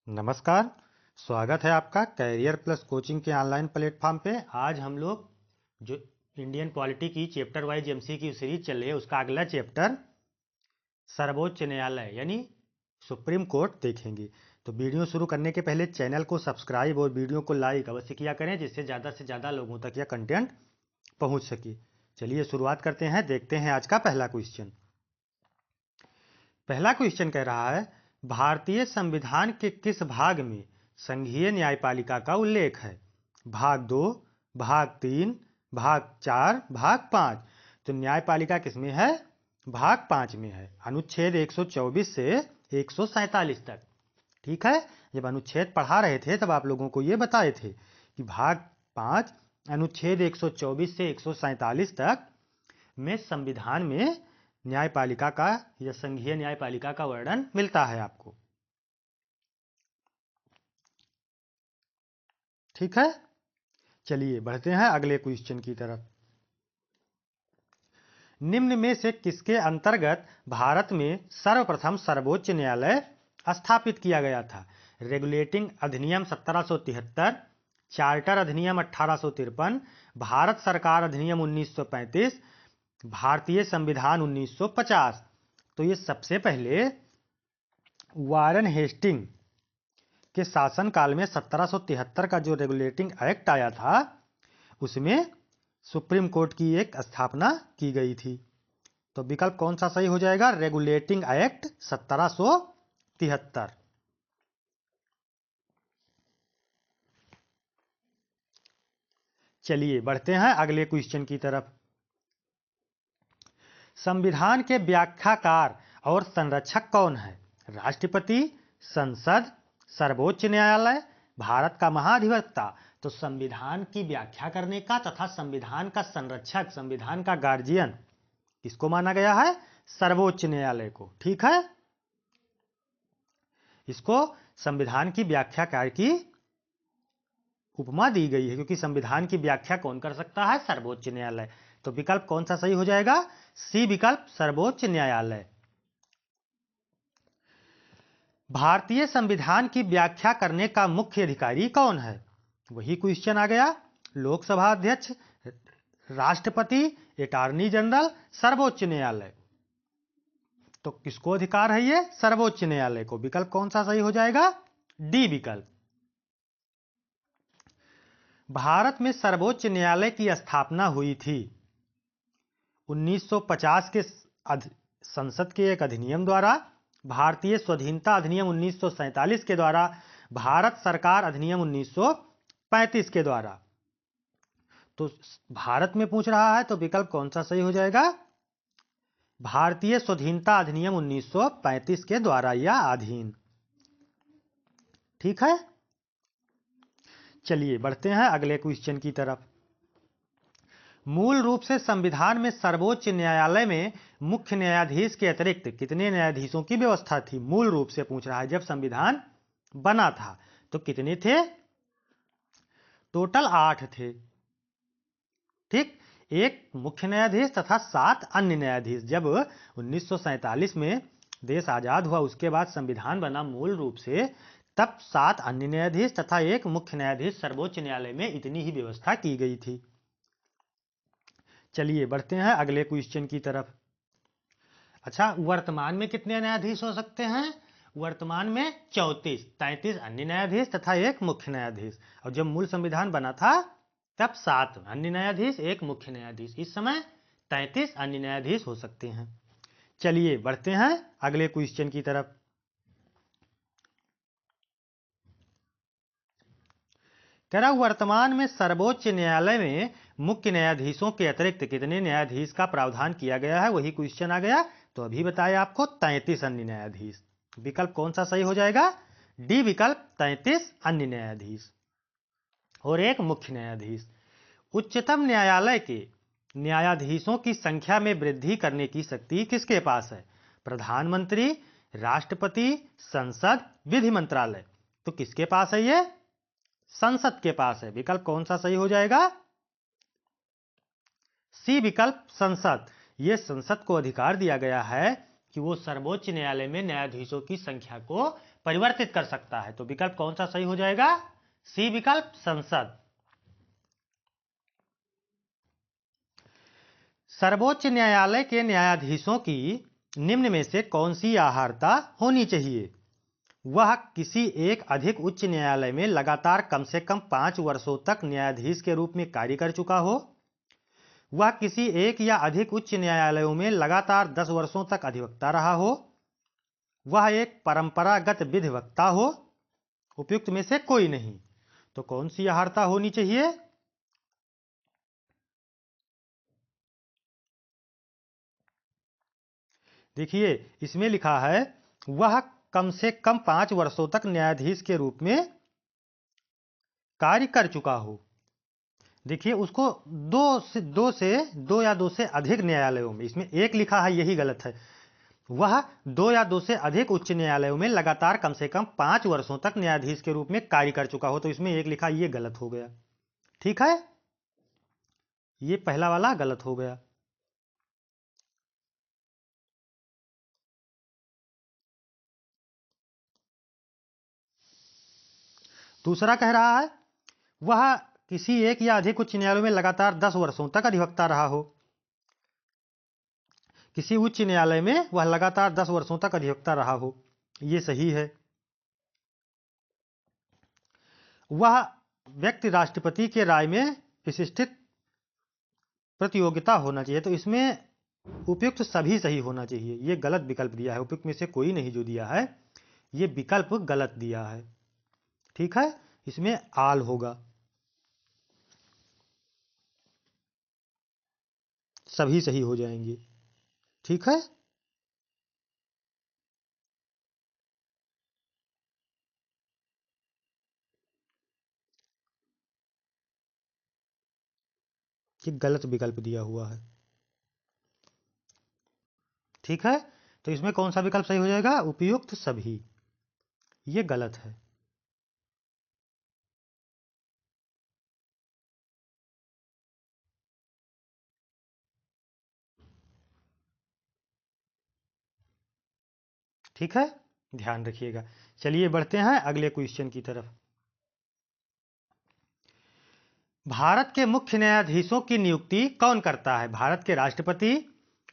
नमस्कार। स्वागत है आपका कैरियर प्लस कोचिंग के ऑनलाइन प्लेटफॉर्म पे। आज हम लोग जो इंडियन पॉलिटी की चैप्टर वाइज एमसीक्यू सीरीज चल रही है उसका अगला चैप्टर सर्वोच्च न्यायालय यानी सुप्रीम कोर्ट देखेंगे। तो वीडियो शुरू करने के पहले चैनल को सब्सक्राइब और वीडियो को लाइक अवश्य किया करें, जिससे ज़्यादा से ज़्यादा लोगों तक यह कंटेंट पहुंच सके। चलिए शुरुआत करते हैं। देखते हैं आज का पहला क्वेश्चन। पहला क्वेश्चन कह रहा है, भारतीय संविधान के किस भाग में संघीय न्यायपालिका का उल्लेख है? भाग 2, भाग 3, भाग 4, भाग 5। तो न्यायपालिका किसमें है? भाग 5 में है। अनुच्छेद 124 से 147 तक। ठीक है, जब अनुच्छेद पढ़ा रहे थे तब आप लोगों को ये बताए थे कि भाग 5 अनुच्छेद 124 से 147 तक में संविधान में न्यायपालिका का या संघीय न्यायपालिका का वर्णन मिलता है आपको। ठीक है, चलिए बढ़ते हैं अगले क्वेश्चन की तरफ। निम्न में से किसके अंतर्गत भारत में सर्वप्रथम सर्वोच्च न्यायालय स्थापित किया गया था? रेगुलेटिंग अधिनियम 1773, चार्टर अधिनियम 1853, भारत सरकार अधिनियम 1935, भारतीय संविधान 1950। तो ये सबसे पहले वारन हेस्टिंग के शासनकाल में 1773 का जो रेगुलेटिंग एक्ट आया था उसमें सुप्रीम कोर्ट की एक स्थापना की गई थी। तो विकल्प कौन सा सही हो जाएगा? Regulating act 1773। चलिए बढ़ते हैं अगले क्वेश्चन की तरफ। संविधान के व्याख्याकार और संरक्षक कौन है? राष्ट्रपति, संसद, सर्वोच्च न्यायालय, भारत का महाधिवक्ता। तो संविधान की व्याख्या करने का तथा संविधान का संरक्षक, संविधान का गार्जियन किसको माना गया है? सर्वोच्च न्यायालय को। ठीक है, इसको संविधान की व्याख्याकार की उपमा दी गई है, क्योंकि संविधान की व्याख्या कौन कर सकता है? सर्वोच्च न्यायालय। तो विकल्प कौन सा सही हो जाएगा? सी विकल्प, सर्वोच्च न्यायालय। भारतीय संविधान की व्याख्या करने का मुख्य अधिकारी कौन है? वही क्वेश्चन आ गया। लोकसभा अध्यक्ष, राष्ट्रपति, अटॉर्नी जनरल, सर्वोच्च न्यायालय। तो किसको अधिकार है ये? सर्वोच्च न्यायालय को। विकल्प कौन सा सही हो जाएगा? डी विकल्प। भारत में सर्वोच्च न्यायालय की स्थापना हुई थी 1950 के संसद के एक अधिनियम द्वारा, भारतीय स्वाधीनता अधिनियम 1947 के द्वारा, भारत सरकार अधिनियम 1935 के द्वारा। तो भारत में पूछ रहा है तो विकल्प कौन सा सही हो जाएगा? भारतीय स्वाधीनता अधिनियम 1935 के द्वारा या अधीन। ठीक है, चलिए बढ़ते हैं अगले क्वेश्चन की तरफ। मूल रूप से संविधान में सर्वोच्च न्यायालय में मुख्य न्यायाधीश के अतिरिक्त कितने न्यायाधीशों की व्यवस्था थी? मूल रूप से पूछ रहा है, जब संविधान बना था तो कितने थे? टोटल 8 थे। ठीक, एक मुख्य न्यायाधीश तथा 7 अन्य न्यायाधीश। जब 1947 में देश आजाद हुआ उसके बाद संविधान बना मूल रूप से, तब 7 अन्य न्यायाधीश तथा एक मुख्य न्यायाधीश सर्वोच्च न्यायालय में, इतनी ही व्यवस्था की गई थी। चलिए बढ़ते हैं अगले क्वेश्चन की तरफ। अच्छा, वर्तमान में कितने न्यायाधीश हो सकते हैं? वर्तमान में 34, 33 अन्य न्यायाधीश तथा एक मुख्य न्यायाधीश। और जब मूल संविधान बना था तब 7 अन्य न्यायाधीश, एक मुख्य न्यायाधीश। इस समय 33 अन्य न्यायाधीश हो सकते हैं। चलिए बढ़ते हैं अगले क्वेश्चन की तरफ। कह रहा वर्तमान में सर्वोच्च न्यायालय में मुख्य न्यायाधीशों के अतिरिक्त कितने न्यायाधीश का प्रावधान किया गया है? वही क्वेश्चन आ गया। तो अभी बताया आपको 33 अन्य न्यायाधीश। विकल्प कौन सा सही हो जाएगा? डी विकल्प, 33 अन्य न्यायाधीश और एक मुख्य न्यायाधीश। उच्चतम न्यायालय के न्यायाधीशों की संख्या में वृद्धि करने की शक्ति किसके पास है? प्रधानमंत्री, राष्ट्रपति, संसद, विधि मंत्रालय। तो किसके पास है ये? संसद के पास है। विकल्प कौन सा सही हो जाएगा? सी विकल्प, संसद। ये संसद को अधिकार दिया गया है कि वो सर्वोच्च न्यायालय में न्यायाधीशों की संख्या को परिवर्तित कर सकता है। तो विकल्प कौन सा सही हो जाएगा? सी विकल्प, संसद। सर्वोच्च न्यायालय के न्यायाधीशों की निम्न में से कौन सी आहारता होनी चाहिए? वह किसी एक अधिक उच्च न्यायालय में लगातार कम से कम 5 वर्षों तक न्यायाधीश के रूप में कार्य कर चुका हो, वह किसी एक या अधिक उच्च न्यायालयों में लगातार 10 वर्षों तक अधिवक्ता रहा हो, वह एक परंपरागत विधिवक्ता हो, उपयुक्त में से कोई नहीं। तो कौन सी आहारता होनी चाहिए? देखिए, इसमें लिखा है वह कम से कम 5 वर्षों तक न्यायाधीश के रूप में कार्य कर चुका हो। देखिए, उसको दो या दो से अधिक न्यायालयों में, इसमें एक लिखा है, यही गलत है। वह 2 या 2 से अधिक उच्च न्यायालयों में लगातार कम से कम 5 वर्षों तक न्यायाधीश के रूप में कार्य कर चुका हो। तो इसमें एक लिखा, ये गलत हो गया। ठीक है, ये पहला वाला गलत हो गया। दूसरा कह रहा है वह किसी एक या अधिक उच्च न्यायालय में लगातार 10 वर्षों तक अधिवक्ता रहा हो। किसी उच्च न्यायालय में वह लगातार 10 वर्षों तक अधिवक्ता रहा हो, ये सही है। वह व्यक्ति राष्ट्रपति के राय में विशिष्टित प्रतियोगिता होना चाहिए। तो इसमें उपयुक्त सभी सही होना चाहिए, ये गलत विकल्प दिया है। उपयुक्त में से कोई नहीं जो दिया है, ये विकल्प गलत दिया है। ठीक है, इसमें आल होगा, सभी सही हो जाएंगे। ठीक है, ये गलत विकल्प दिया हुआ है। ठीक है, तो इसमें कौन सा विकल्प सही हो जाएगा? उपयुक्त सभी, ये गलत है। ठीक है, ध्यान रखिएगा। चलिए बढ़ते हैं अगले क्वेश्चन की तरफ। भारत के मुख्य न्यायाधीशों की नियुक्ति कौन करता है? भारत के राष्ट्रपति,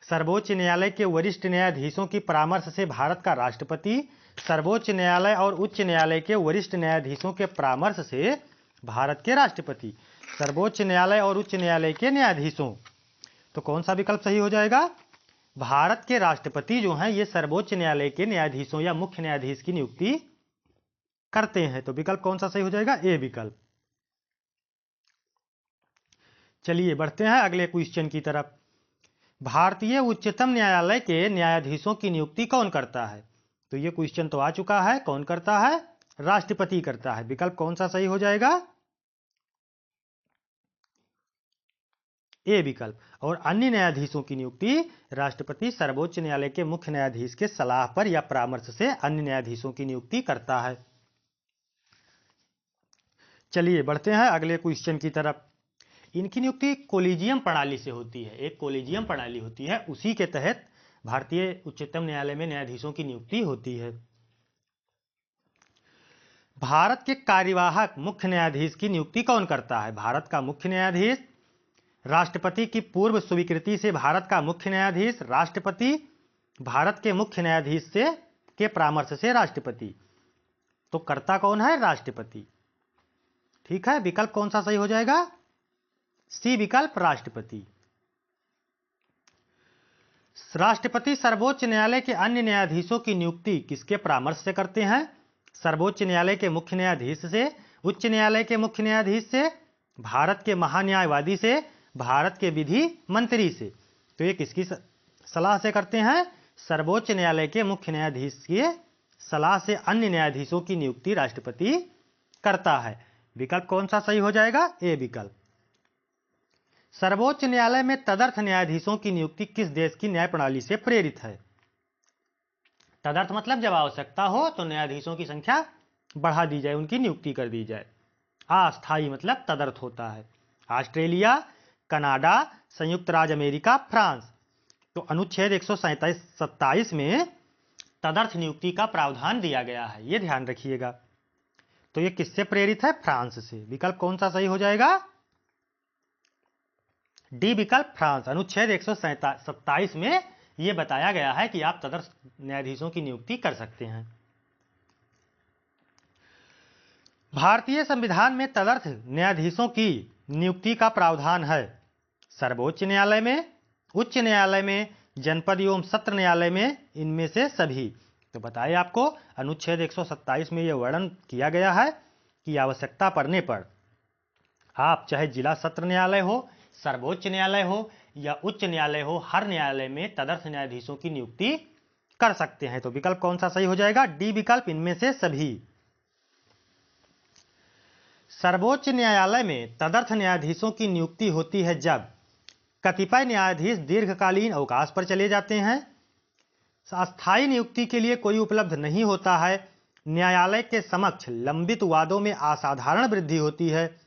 सर्वोच्च न्यायालय के वरिष्ठ न्यायाधीशों की परामर्श से भारत का राष्ट्रपति, सर्वोच्च न्यायालय और उच्च न्यायालय के वरिष्ठ न्यायाधीशों के परामर्श से भारत के राष्ट्रपति, सर्वोच्च न्यायालय और उच्च न्यायालय के न्यायाधीशों। तो कौन सा विकल्प सही हो जाएगा? भारत के राष्ट्रपति जो हैं, ये सर्वोच्च न्यायालय के न्यायाधीशों या मुख्य न्यायाधीश की नियुक्ति करते हैं। तो विकल्प कौन सा सही हो जाएगा? ए विकल्प। चलिए बढ़ते हैं अगले क्वेश्चन की तरफ। भारतीय उच्चतम न्यायालय के न्यायाधीशों की नियुक्ति कौन करता है? तो ये क्वेश्चन तो आ चुका है। कौन करता है? राष्ट्रपति करता है। विकल्प कौन सा सही हो जाएगा? ए विकल्प। और अन्य न्यायाधीशों की नियुक्ति राष्ट्रपति सर्वोच्च न्यायालय के मुख्य न्यायाधीश के सलाह पर या परामर्श से अन्य न्यायाधीशों की नियुक्ति करता है। चलिए बढ़ते हैं अगले क्वेश्चन की तरफ। इनकी नियुक्ति कोलिजियम प्रणाली से होती है। एक कोलिजियम प्रणाली होती है, उसी के तहत भारतीय उच्चतम न्यायालय में न्यायाधीशों की नियुक्ति होती है। भारत के कार्यवाहक मुख्य न्यायाधीश की नियुक्ति कौन करता है? भारत का मुख्य न्यायाधीश, राष्ट्रपति की पूर्व स्वीकृति से भारत का मुख्य न्यायाधीश, राष्ट्रपति, भारत के मुख्य न्यायाधीश से के परामर्श से राष्ट्रपति। तो करता कौन है? राष्ट्रपति। ठीक है, विकल्प कौन सा सही हो जाएगा? सी विकल्प, राष्ट्रपति। राष्ट्रपति सर्वोच्च न्यायालय के अन्य न्यायाधीशों की नियुक्ति किसके परामर्श से करते हैं? सर्वोच्च न्यायालय के मुख्य न्यायाधीश से, उच्च न्यायालय के मुख्य न्यायाधीश से, भारत के महान्यायवादी से, भारत के विधि मंत्री से। तो ये किसकी सलाह से करते हैं? सर्वोच्च न्यायालय के मुख्य न्यायाधीश की सलाह से अन्य न्यायाधीशों की नियुक्ति राष्ट्रपति करता है। विकल्प कौन सा सही हो जाएगा? ए विकल्प। सर्वोच्च न्यायालय में तदर्थ न्यायाधीशों की नियुक्ति किस देश की न्याय प्रणाली से प्रेरित है? तदर्थ मतलब जब आवश्यकता हो तो न्यायाधीशों की संख्या बढ़ा दी जाए, उनकी नियुक्ति कर दी जाए। अस्थायी मतलब तदर्थ होता है। ऑस्ट्रेलिया, कनाडा, संयुक्त राज्य अमेरिका, फ्रांस। तो अनुच्छेद 127 में तदर्थ नियुक्ति का प्रावधान दिया गया है, ये ध्यान रखिएगा। तो ये किससे प्रेरित है? फ्रांस से। विकल्प कौन सा सही हो जाएगा? डी विकल्प फ्रांस। अनुच्छेद 127 में यह बताया गया है कि आप तदर्थ न्यायाधीशों की नियुक्ति कर सकते हैं। भारतीय संविधान में तदर्थ न्यायाधीशों की नियुक्ति का प्रावधान है सर्वोच्च न्यायालय में, उच्च न्यायालय में, जनपद एवं सत्र न्यायालय में, इनमें से सभी। तो बताइए, आपको अनुच्छेद 127 में यह वर्णन किया गया है कि आवश्यकता पड़ने पर आप चाहे जिला सत्र न्यायालय हो, सर्वोच्च न्यायालय हो या उच्च न्यायालय हो, हर न्यायालय में तदर्थ न्यायाधीशों की नियुक्ति कर सकते हैं। तो विकल्प कौन सा सही हो जाएगा? डी विकल्प, इनमें से सभी। सर्वोच्च न्यायालय में तदर्थ न्यायाधीशों की नियुक्ति होती है जब कतिपय न्यायाधीश दीर्घकालीन अवकाश पर चले जाते हैं, अस्थायी नियुक्ति के लिए कोई उपलब्ध नहीं होता है, न्यायालय के समक्ष लंबित वादों में असाधारण वृद्धि होती है,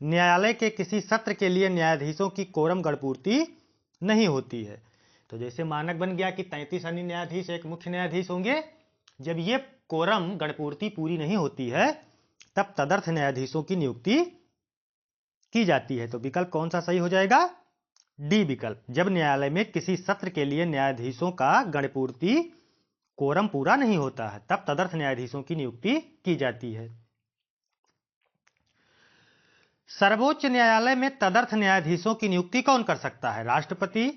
न्यायालय के किसी सत्र के लिए न्यायाधीशों की कोरम गणपूर्ति नहीं होती है। तो जैसे मानक बन गया कि 33 अन्य न्यायाधीश एक मुख्य न्यायाधीश होंगे, जब ये कोरम गणपूर्ति पूरी नहीं होती है तब तदर्थ न्यायाधीशों की नियुक्ति की जाती है। तो विकल्प कौन सा सही हो जाएगा? डी विकल्प। जब न्यायालय में किसी सत्र के लिए न्यायाधीशों का गणपूर्ति कोरम पूरा नहीं होता है तब तदर्थ न्यायाधीशों की नियुक्ति की जाती है। सर्वोच्च न्यायालय में तदर्थ न्यायाधीशों की नियुक्ति कौन कर सकता है? राष्ट्रपति,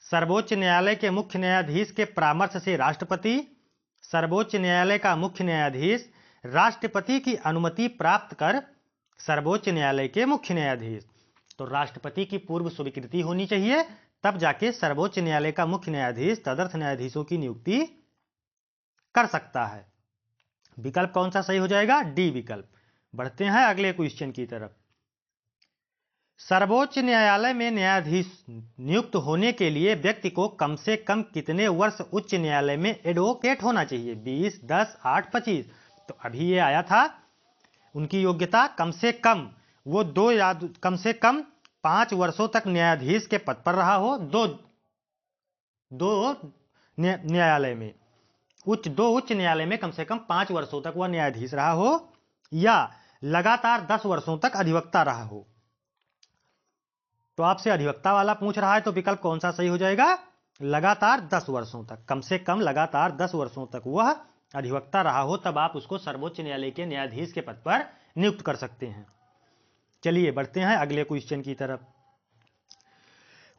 सर्वोच्च न्यायालय के मुख्य न्यायाधीश के परामर्श से राष्ट्रपति, सर्वोच्च न्यायालय का मुख्य न्यायाधीश, राष्ट्रपति की अनुमति प्राप्त कर सर्वोच्च न्यायालय के मुख्य न्यायाधीश। तो राष्ट्रपति की पूर्व स्वीकृति होनी चाहिए, तब जाके सर्वोच्च न्यायालय का मुख्य न्यायाधीश तदर्थ न्यायाधीशों की नियुक्ति कर सकता है। विकल्प कौन सा सही हो जाएगा? डी विकल्प। बढ़ते हैं अगले क्वेश्चन की तरफ। सर्वोच्च न्यायालय में न्यायाधीश नियुक्त होने के लिए व्यक्ति को कम से कम कितने वर्ष उच्च न्यायालय में एडवोकेट होना चाहिए? 20, 10, 8, 25। तो अभी ये आया था, उनकी योग्यता कम से कम वो कम से कम 5 वर्षों तक न्यायाधीश के पद पर रहा हो, दो न्यायालय में, दो उच्च न्यायालय में कम से कम 5 वर्षों तक वह न्यायाधीश रहा हो, या लगातार 10 वर्षों तक अधिवक्ता रहा हो। तो आपसे अधिवक्ता वाला पूछ रहा है, तो विकल्प कौन सा सही हो जाएगा? लगातार 10 वर्षों तक, कम से कम लगातार 10 वर्षों तक वह अधिवक्ता रहा हो, तब आप उसको सर्वोच्च न्यायालय के न्यायाधीश के पद पर नियुक्त कर सकते हैं। चलिए बढ़ते हैं अगले क्वेश्चन की तरफ।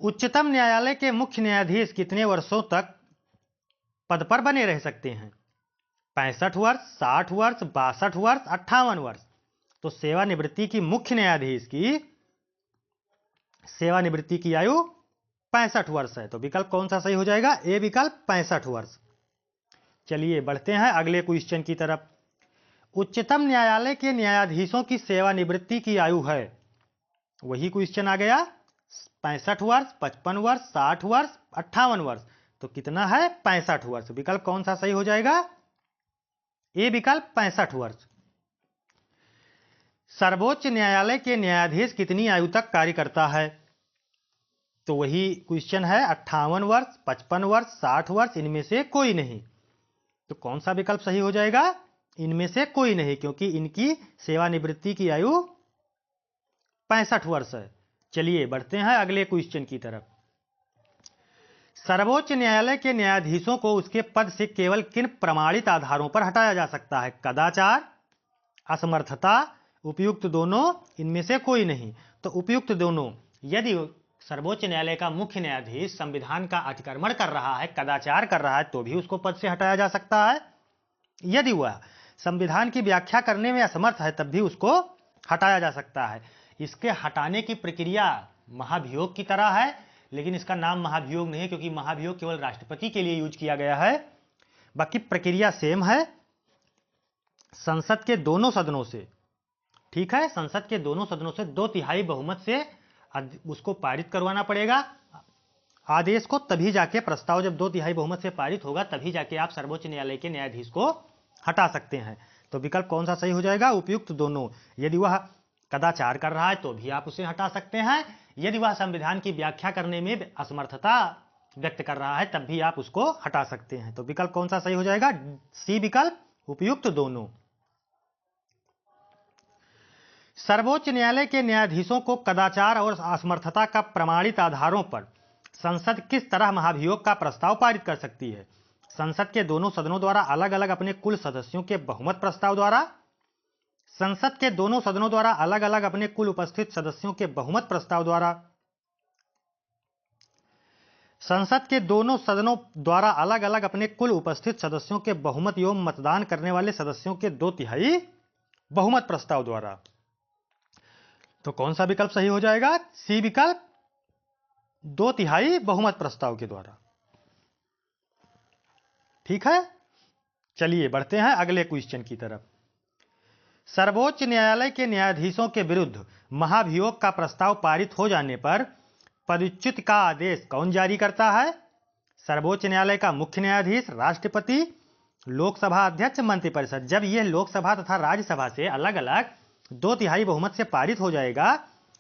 उच्चतम न्यायालय के मुख्य न्यायाधीश कितने वर्षों तक पद पर बने रह सकते हैं? 65 वर्ष, 60 वर्ष, 62 वर्ष, 58 वर्ष। तो सेवानिवृत्ति की मुख्य न्यायाधीश की सेवानिवृत्ति की आयु 65 वर्ष है। तो विकल्प कौन सा सही हो जाएगा? ए विकल्प, 65 वर्ष। चलिए बढ़ते हैं अगले क्वेश्चन की तरफ। उच्चतम न्यायालय के न्यायाधीशों की सेवानिवृत्ति की आयु है, वही क्वेश्चन आ गया, 65 वर्ष, 55 वर्ष, 60 वर्ष, 58 वर्ष। तो कितना है? 65 वर्ष। विकल्प कौन सा सही हो जाएगा? ए विकल्प, 65 वर्ष। सर्वोच्च न्यायालय के न्यायाधीश कितनी आयु तक कार्य करता है? तो वही क्वेश्चन है, 58 वर्ष, 55 वर्ष, 60 वर्ष, इनमें से कोई नहीं। तो कौन सा विकल्प सही हो जाएगा? इनमें से कोई नहीं, क्योंकि इनकी सेवानिवृत्ति की आयु 65 वर्ष है। चलिए बढ़ते हैं अगले क्वेश्चन की तरफ। सर्वोच्च न्यायालय के न्यायाधीशों को उसके पद से केवल किन प्रमाणित आधारों पर हटाया जा सकता है? कदाचार, असमर्थता, उपयुक्त दोनों, इनमें से कोई नहीं। तो उपयुक्त दोनों। यदि सर्वोच्च न्यायालय का मुख्य न्यायाधीश संविधान का अतिक्रमण कर रहा है, कदाचार कर रहा है, तो भी उसको पद से हटाया जा सकता है। यदि वह संविधान की व्याख्या करने में असमर्थ है, तब भी उसको हटाया जा सकता है। इसके हटाने की प्रक्रिया महाभियोग की तरह है, लेकिन इसका नाम महाभियोग नहीं है, क्योंकि महाभियोग केवल राष्ट्रपति के लिए यूज किया गया है। बाकी प्रक्रिया सेम है। संसद के दोनों सदनों से, ठीक है, संसद के दोनों सदनों से 2/3 बहुमत से उसको पारित करवाना पड़ेगा आदेश को, तभी जाके प्रस्ताव जब 2/3 बहुमत से पारित होगा, तभी जाके आप सर्वोच्च न्यायालय के न्यायाधीश को हटा सकते हैं। तो विकल्प कौन सा सही हो जाएगा? उपयुक्त दोनों। यदि वह कदाचार कर रहा है तो भी आप उसे हटा सकते हैं। यदि वह संविधान की व्याख्या करने में असमर्थता व्यक्त कर रहा है तब भी आप उसको हटा सकते हैं। तो विकल्प कौन सा सही हो जाएगा? सी विकल्प, उपयुक्त दोनों। सर्वोच्च न्यायालय के न्यायाधीशों को कदाचार और असमर्थता का प्रमाणित आधारों पर संसद किस तरह महाभियोग का प्रस्ताव पारित कर सकती है? संसद के दोनों सदनों द्वारा अलग अलग अपने कुल सदस्यों के बहुमत प्रस्ताव द्वारा, संसद के दोनों सदनों द्वारा अलग अलग अपने कुल उपस्थित सदस्यों के बहुमत प्रस्ताव द्वारा, संसद के दोनों सदनों द्वारा अलग अलग अपने कुल उपस्थित सदस्यों के बहुमत एवं मतदान करने वाले सदस्यों के 2/3 बहुमत प्रस्ताव द्वारा। तो कौन सा विकल्प सही हो जाएगा? सी विकल्प, 2/3 बहुमत प्रस्ताव के द्वारा। ठीक है, चलिए बढ़ते हैं अगले क्वेश्चन की तरफ। सर्वोच्च न्यायालय के न्यायाधीशों के विरुद्ध महाभियोग का प्रस्ताव पारित हो जाने पर पदच्युत का आदेश कौन जारी करता है? सर्वोच्च न्यायालय का मुख्य न्यायाधीश, राष्ट्रपति, लोकसभा अध्यक्ष, मंत्रिपरिषद। जब यह लोकसभा तथा राज्यसभा से अलग अलग 2/3 बहुमत से पारित हो जाएगा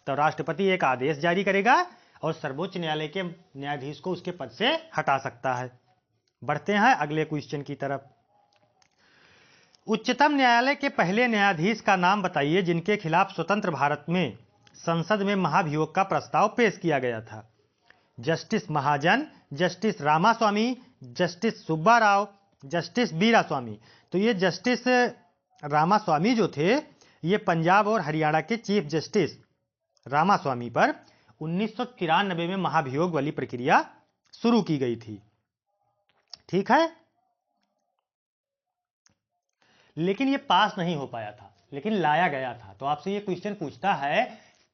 तो राष्ट्रपति एक आदेश जारी करेगा और सर्वोच्च न्यायालय के न्यायाधीश को उसके पद से हटा सकता है। बढ़ते हैं अगले क्वेश्चन की तरफ। उच्चतम न्यायालय के पहले न्यायाधीश का नाम बताइए जिनके खिलाफ स्वतंत्र भारत में संसद में महाभियोग का प्रस्ताव पेश किया गया था। Justice Mahajan, justice Ramaswami, justice Subba Rao, justice Veeraswami. तो ये जस्टिस रामास्वामी जो थे ये पंजाब और हरियाणा के चीफ जस्टिस रामास्वामी पर 1993 में महाभियोग वाली प्रक्रिया शुरू की गई थी। ठीक है, लेकिन ये पास नहीं हो पाया था, लेकिन लाया गया था। तो आपसे ये क्वेश्चन पूछता है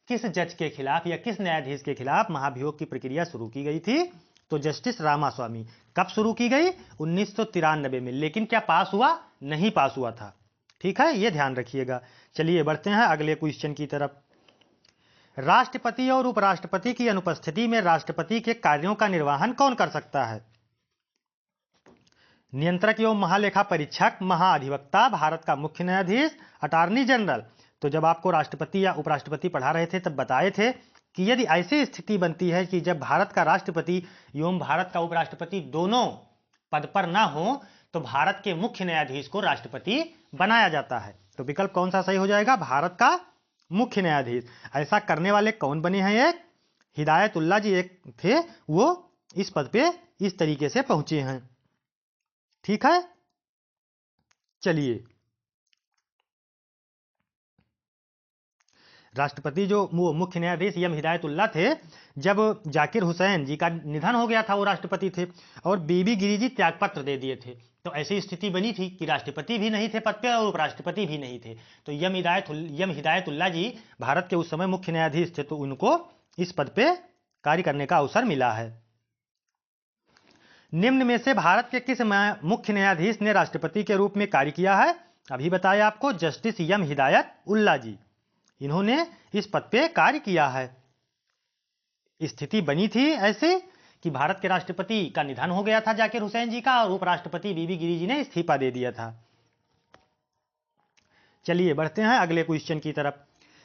किस जज के खिलाफ या किस न्यायाधीश के खिलाफ महाभियोग की प्रक्रिया शुरू की गई थी? तो जस्टिस रामास्वामी। कब शुरू की गई? 1993 में। लेकिन क्या पास हुआ? नहीं पास हुआ था। ठीक है, ये ध्यान रखिएगा। चलिए बढ़ते हैं अगले क्वेश्चन की तरफ। राष्ट्रपति और उपराष्ट्रपति की अनुपस्थिति में राष्ट्रपति के कार्यों का निर्वहन कौन कर सकता है? नियंत्रक एवं महालेखा परीक्षक, महाअधिवक्ता, भारत का मुख्य न्यायाधीश, अटॉर्नी जनरल। तो जब आपको राष्ट्रपति या उपराष्ट्रपति पढ़ा रहे थे तब बताए थे कि यदि ऐसी स्थिति बनती है कि जब भारत का राष्ट्रपति एवं भारत का उपराष्ट्रपति दोनों पद पर ना हो तो भारत के मुख्य न्यायाधीश को राष्ट्रपति बनाया जाता है। तो विकल्प कौन सा सही हो जाएगा? भारत का मुख्य न्यायाधीश। ऐसा करने वाले कौन बने हैं? एक हिदायतुल्लाह जी एक थे, वो इस पद पे इस तरीके से पहुंचे हैं। ठीक है, चलिए राष्ट्रपति जो वो मुख्य न्यायाधीश एम हिदायतुल्लाह थे, जब जाकिर हुसैन जी का निधन हो गया था वो राष्ट्रपति थे और बीबी गिरी जी त्यागपत्र दे दिए थे। तो ऐसी स्थिति बनी थी कि राष्ट्रपति भी नहीं थे पद पे और उपराष्ट्रपति भी नहीं थे। तो यम हिदायतुल्लाह जी भारत के उस समय मुख्य न्यायाधीश थे, तो उनको इस पद पे कार्य करने का अवसर मिला है। निम्न में से भारत के किस मुख्य न्यायाधीश ने राष्ट्रपति के रूप में कार्य किया है? अभी बताया आपको, जस्टिस एम हिदायतुल्लाह जी, इन्होंने इस पद पे कार्य किया है। स्थिति बनी थी ऐसे कि भारत के राष्ट्रपति का निधन हो गया था जाकिर हुसैन जी का और उपराष्ट्रपति बीबी गिरी जी ने इस्तीफा दे दिया था। चलिए बढ़ते हैं अगले क्वेश्चन की तरफ।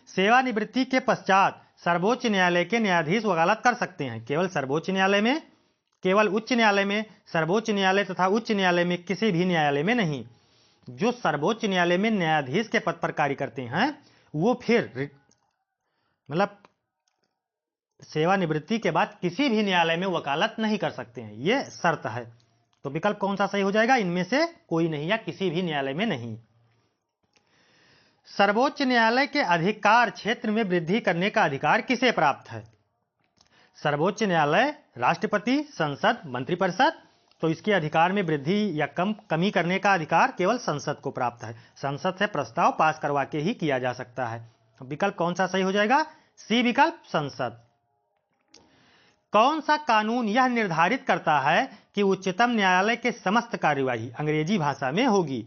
सेवानिवृत्ति के पश्चात सर्वोच्च न्यायालय के न्यायाधीश वकालत कर सकते हैं केवल सर्वोच्च न्यायालय में, केवल उच्च न्यायालय में, सर्वोच्च न्यायालय तथा उच्च न्यायालय में किसी भी न्यायालय में नहीं। जो सर्वोच्च न्यायालय में न्यायाधीश के पद पर कार्य करते हैं वो फिर मतलब सेवानिवृत्ति के बाद किसी भी न्यायालय में वकालत नहीं कर सकते हैं, ये शर्त है। तो विकल्प कौन सा सही हो जाएगा? इनमें से कोई नहीं या किसी भी न्यायालय में नहीं। सर्वोच्च न्यायालय के अधिकार क्षेत्र में वृद्धि करने का अधिकार किसे प्राप्त है? सर्वोच्च न्यायालय, राष्ट्रपति, संसद, मंत्रिपरिषद। तो इसके अधिकार में वृद्धि या कमी करने का अधिकार केवल संसद को प्राप्त है। संसद से प्रस्ताव पास करवा के ही किया जा सकता है। विकल्प कौन सा सही हो जाएगा? सी विकल्प, संसद। कौन सा कानून यह निर्धारित करता है कि उच्चतम न्यायालय के समस्त कार्यवाही अंग्रेजी भाषा में होगी?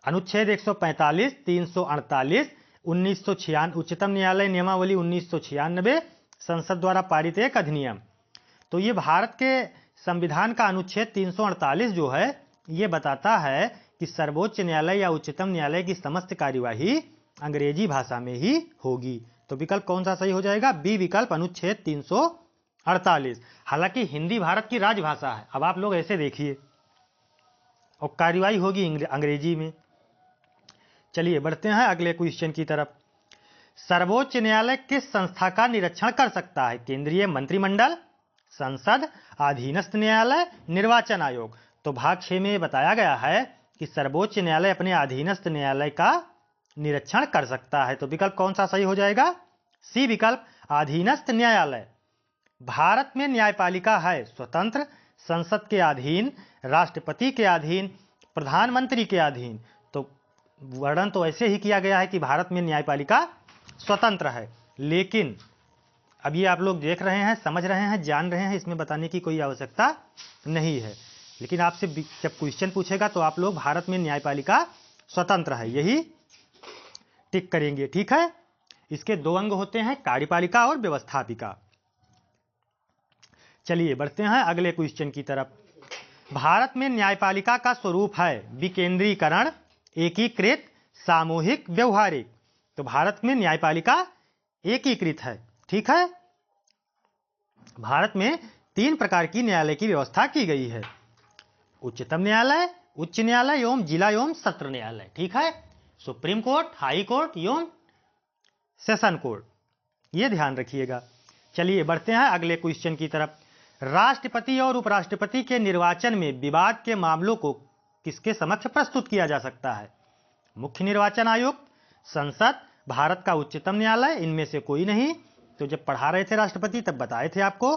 अनुच्छेद 145, 348, 1996, उच्चतम न्यायालय नियमावली 1996, संसद द्वारा पारित एक अधिनियम। तो ये भारत के संविधान का अनुच्छेद 348 जो है ये बताता है कि सर्वोच्च न्यायालय या उच्चतम न्यायालय की समस्त कार्यवाही अंग्रेजी भाषा में ही होगी। तो विकल्प कौन सा सही हो जाएगा? बी विकल्प, अनुच्छेद 48। हालांकि हिंदी भारत की राजभाषा है। अब आप लोग ऐसे देखिए, और कार्रवाई होगी अंग्रेजी में। चलिए बढ़ते हैं अगले क्वेश्चन की तरफ। सर्वोच्च न्यायालय किस संस्था का निरीक्षण कर सकता है? केंद्रीय मंत्रिमंडल, संसद, अधीनस्थ न्यायालय, निर्वाचन आयोग। तो भाग 6 में बताया गया है कि सर्वोच्च न्यायालय अपने अधीनस्थ न्यायालय का निरीक्षण कर सकता है। तो विकल्प कौन सा सही हो जाएगा? सी विकल्प, अधीनस्थ न्यायालय। भारत में न्यायपालिका है स्वतंत्र, संसद के अधीन, राष्ट्रपति के अधीन, प्रधानमंत्री के अधीन। तो वर्णन तो ऐसे ही किया गया है कि भारत में न्यायपालिका स्वतंत्र है, लेकिन अब ये आप लोग देख रहे हैं, समझ रहे हैं, जान रहे हैं, इसमें बताने की कोई आवश्यकता नहीं है। लेकिन आपसे जब क्वेश्चन पूछेगा तो आप लोग भारत में न्यायपालिका स्वतंत्र है यही टिक करेंगे, ठीक है। इसके दो अंग होते हैं, कार्यपालिका और व्यवस्थापिका। चलिए बढ़ते हैं अगले क्वेश्चन की तरफ। भारत में न्यायपालिका का स्वरूप है विकेंद्रीकरण, एकीकृत, सामूहिक, व्यवहारिक। तो भारत में न्यायपालिका एकीकृत है, ठीक है। भारत में 3 प्रकार की न्यायालय की व्यवस्था की गई है, उच्चतम न्यायालय, उच्च न्यायालय एवं जिला एवं सत्र न्यायालय, ठीक है। सुप्रीम कोर्ट, हाई कोर्ट एवं सेशन कोर्ट, ये ध्यान रखिएगा। चलिए बढ़ते हैं अगले क्वेश्चन की तरफ। राष्ट्रपति और उपराष्ट्रपति के निर्वाचन में विवाद के मामलों को किसके समक्ष प्रस्तुत किया जा सकता है? मुख्य निर्वाचन आयुक्त, संसद, भारत का उच्चतम न्यायालय, इनमें से कोई नहीं। तो जब पढ़ा रहे थे राष्ट्रपति तब बताए थे आपको,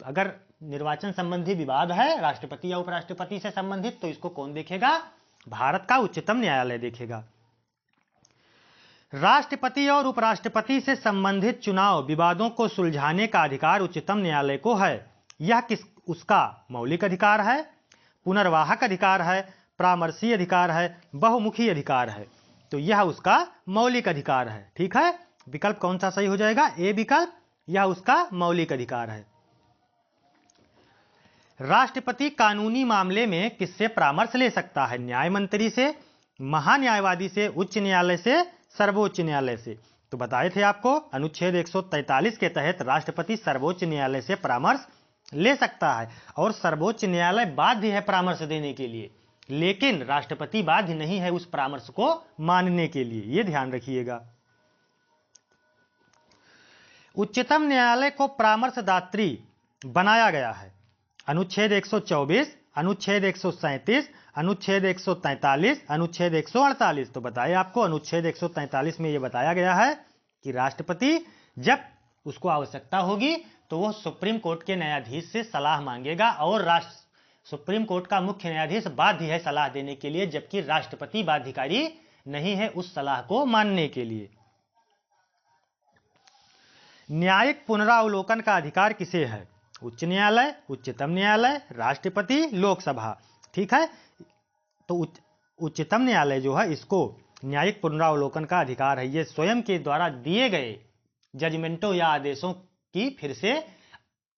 अगर निर्वाचन संबंधी विवाद है राष्ट्रपति या उपराष्ट्रपति से संबंधित, तो इसको कौन देखेगा? भारत का उच्चतम न्यायालय देखेगा। राष्ट्रपति और उपराष्ट्रपति से संबंधित चुनाव विवादों को सुलझाने का अधिकार उच्चतम न्यायालय को है। यह उसका मौलिक अधिकार है, पुनर्वाहक अधिकार है, परामर्शी अधिकार है, बहुमुखी अधिकार है। तो यह उसका मौलिक अधिकार है, ठीक है। विकल्प कौन सा सही हो जाएगा? ए विकल्प, यह उसका मौलिक अधिकार है। राष्ट्रपति कानूनी मामले में किससे परामर्श ले सकता है? न्याय मंत्री से, महान्यायवादी से, उच्च न्यायालय से, सर्वोच्च न्यायालय से। तो बताए थे आपको, अनुच्छेद 143 के तहत राष्ट्रपति सर्वोच्च न्यायालय से परामर्श ले सकता है, और सर्वोच्च न्यायालय बाध्य है परामर्श देने के लिए, लेकिन राष्ट्रपति बाध्य नहीं है उस परामर्श को मानने के लिए, यह ध्यान रखिएगा। उच्चतम न्यायालय को परामर्शदात्री बनाया गया है अनुच्छेद 124, अनुच्छेद 137, अनुच्छेद 143, अनुच्छेद 148। तो बताए आपको, अनुच्छेद 143 में यह बताया गया है कि राष्ट्रपति जब उसको आवश्यकता होगी तो वह सुप्रीम कोर्ट के न्यायाधीश से सलाह मांगेगा, और सुप्रीम कोर्ट का मुख्य न्यायाधीश बाध्य है सलाह देने के लिए, जबकि राष्ट्रपति बाध्यकारी नहीं है उस सलाह को मानने के लिए। न्यायिक पुनरावलोकन का अधिकार किसे है? उच्च न्यायालय, उच्चतम न्यायालय, राष्ट्रपति, लोकसभा, ठीक है। तो उच्चतम न्यायालय जो है, इसको न्यायिक पुनरावलोकन का अधिकार है। ये स्वयं के द्वारा दिए गए जजमेंटों या आदेशों की फिर से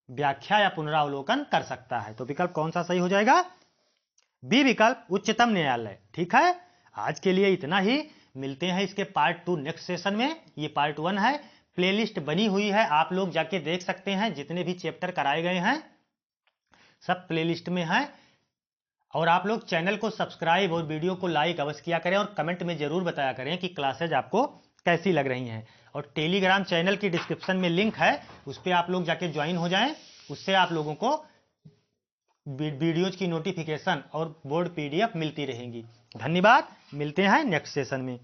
व्याख्या या पुनरावलोकन कर सकता है। तो विकल्प कौन सा सही हो जाएगा? बी विकल्प, उच्चतम न्यायालय, ठीक है। आज के लिए इतना ही, मिलते हैं इसके पार्ट 2 नेक्स्ट सेशन में। ये पार्ट 1 है, प्लेलिस्ट बनी हुई है, आप लोग जाके देख सकते हैं। जितने भी चैप्टर कराए गए हैं सब प्लेलिस्ट में हैं। और आप लोग चैनल को सब्सक्राइब और वीडियो को लाइक अवश्य किया करें, और कमेंट में जरूर बताया करें कि क्लासेज आपको कैसी लग रही हैं। और टेलीग्राम चैनल की डिस्क्रिप्शन में लिंक है, उस पर आप लोग जाके ज्वाइन हो जाएं। उससे आप लोगों को वीडियोज की नोटिफिकेशन और बोर्ड PDF मिलती रहेंगी। धन्यवाद, मिलते हैं नेक्स्ट सेशन में।